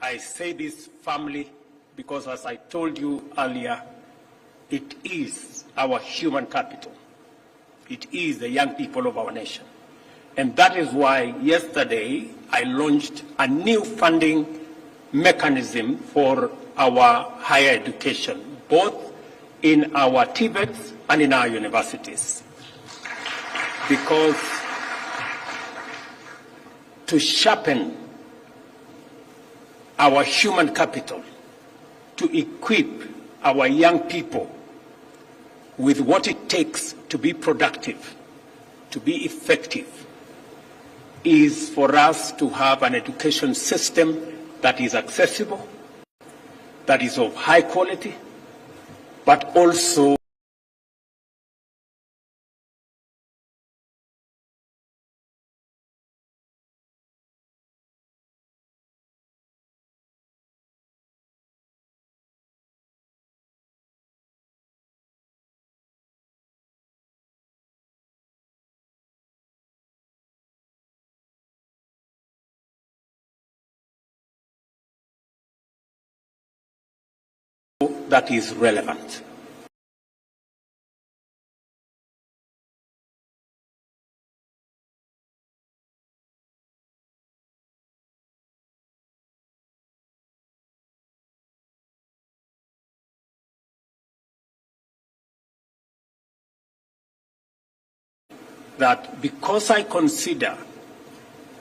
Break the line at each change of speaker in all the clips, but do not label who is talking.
I say this firmly because, as I told you earlier, it is our human capital. It is the young people of our nation. And that is why yesterday I launched a new funding mechanism for our higher education, both in our TVETs and in our universities. Because to sharpen our human capital, to equip our young people with what it takes to be productive, to be effective, is for us to have an education system that is accessible, that is of high quality, but also that is relevant. That because I consider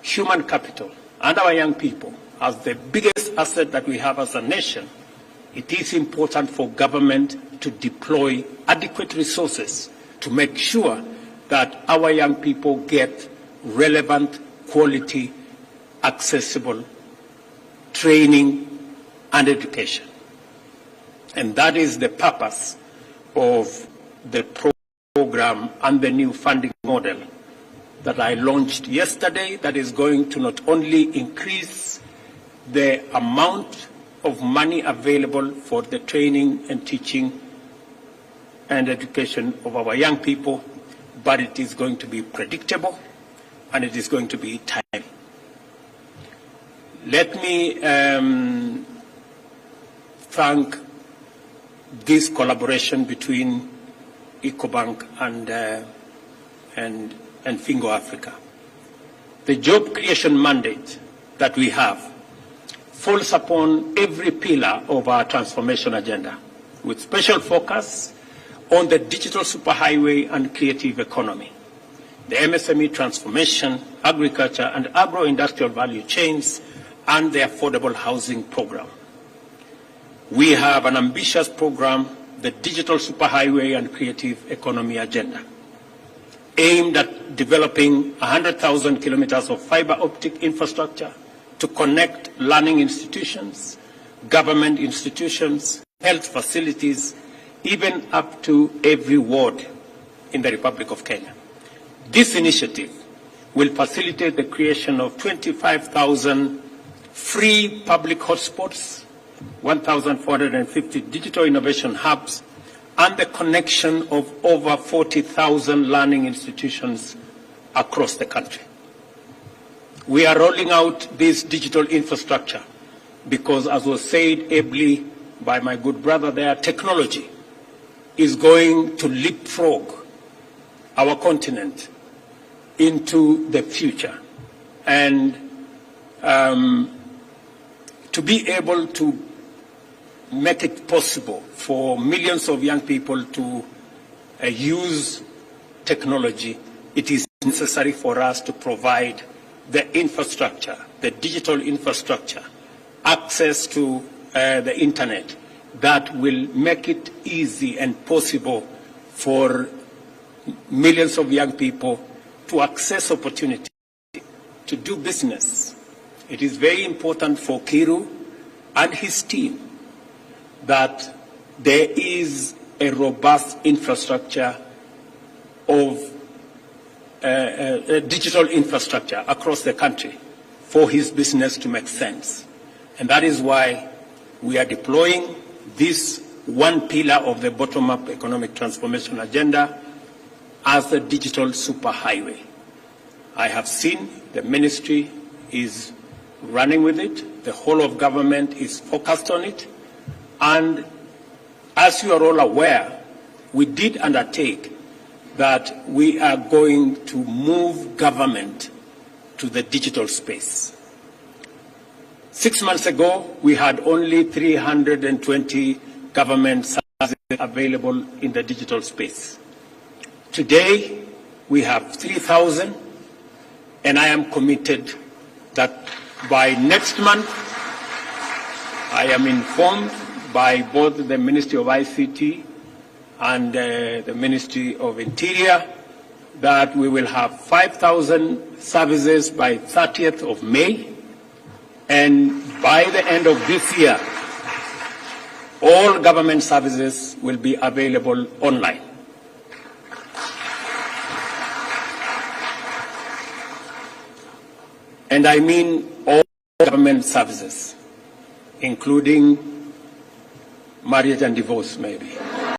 human capital and our young people as the biggest asset that we have as a nation, it is important for government to deploy adequate resources to make sure that our young people get relevant, quality, accessible training and education. And that is the purpose of the program and the new funding model that I launched yesterday, that is going to not only increase the amount of money available for the training and teaching and education of our young people, but it is going to be predictable and it is going to be timely. Let me thank this collaboration between EcoBank and Fingo Africa. The job creation mandate that we have falls upon every pillar of our transformation agenda, with special focus on the digital superhighway and creative economy, the MSME transformation, agriculture and agro-industrial value chains, and the affordable housing program. We have an ambitious program, the digital superhighway and creative economy agenda, aimed at developing 100,000 kilometers of fiber optic infrastructure to connect learning institutions, government institutions, health facilities, even up to every ward in the Republic of Kenya. This initiative will facilitate the creation of 25,000 free public hotspots, 1,450 digital innovation hubs, and the connection of over 40,000 learning institutions across the country. We are rolling out this digital infrastructure because, as was said ably by my good brother there, technology is going to leapfrog our continent into the future. And to be able to make it possible for millions of young people to use technology, it is necessary for us to provide the infrastructure, the digital infrastructure, access to the internet that will make it easy and possible for millions of young people to access opportunity, to do business. It is very important for Kiru and his team that there is a robust infrastructure of digital infrastructure across the country for his business to make sense. And that is why we are deploying this one pillar of the bottom-up economic transformation agenda as the digital superhighway. I have seen the ministry is running with it. The whole of government is focused on it. And as you are all aware, we did undertake that we are going to move government to the digital space. 6 months ago, we had only 320 government services available in the digital space. Today, we have 3,000, and I am committed that by next month, I am informed by both the Ministry of ICT and the Ministry of Interior that we will have 5,000 services by 30th of May, and by the end of this year, all government services will be available online. And I mean all government services, including marriage and divorce, maybe.